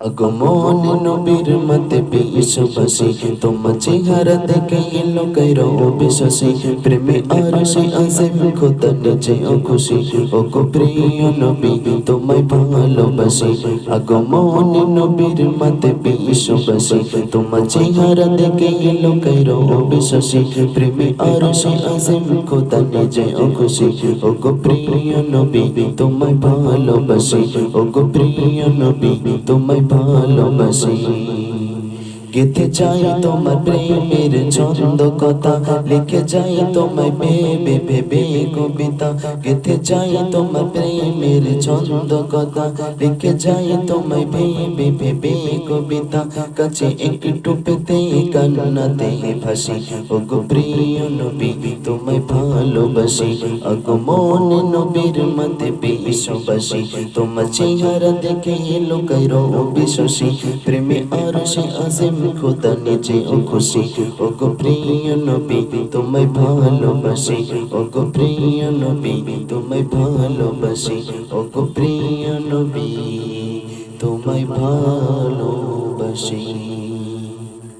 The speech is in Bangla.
আগমন নবীর মতে বিশ্ববাসী, তোমার চেহারা দেখে এলো কায়রো বিশ্বাসী। প্রেমে আরশে আজিম খোদা নিজেও খুশি, ও গো প্রিয় নবী তোমায় ভালোবাসি। আগমন নবীর মতে বিশ্ববাসী, তোমার চেহারা দেখে এলো কায়রো বিশ্বাসী। প্রেমে আরশে আজিম খোদা নিজেও খুশি, ও গো প্রিয় নবী তোমায় ভালোবাসি। ও গো প্রিয় নবী তোমায় ভালোবাসি। গেতে চাই তোমার প্রেমের ছন্দ কথা, লিখে যাই তোমায় ভেবে ভেবে কবিতা। গেতে চাই তোমার প্রেমের ছন্দ কথা, লিখে যাই তোমায় ভেবে ভেবে কবিতা। কাছে একটু পেতে কান্নাতে ভাসি, ও গো প্রিয় নবী তোমায় ভালোবাসি। আগমন নবীর মতে বিশ্ববাসী, তোমার চেহারা দেখে এলো কায়রো বিশ্বাসী। প্রেমে আরশে আজিম খোদা নিজেও খুশি, ও গো প্রিয় নবী তোমায় ভালোবাসি। ও গো প্রিয় নবী তোমায় ভালোবাসি। ও গো প্রিয় নবী তোমায় ভালোবাসি।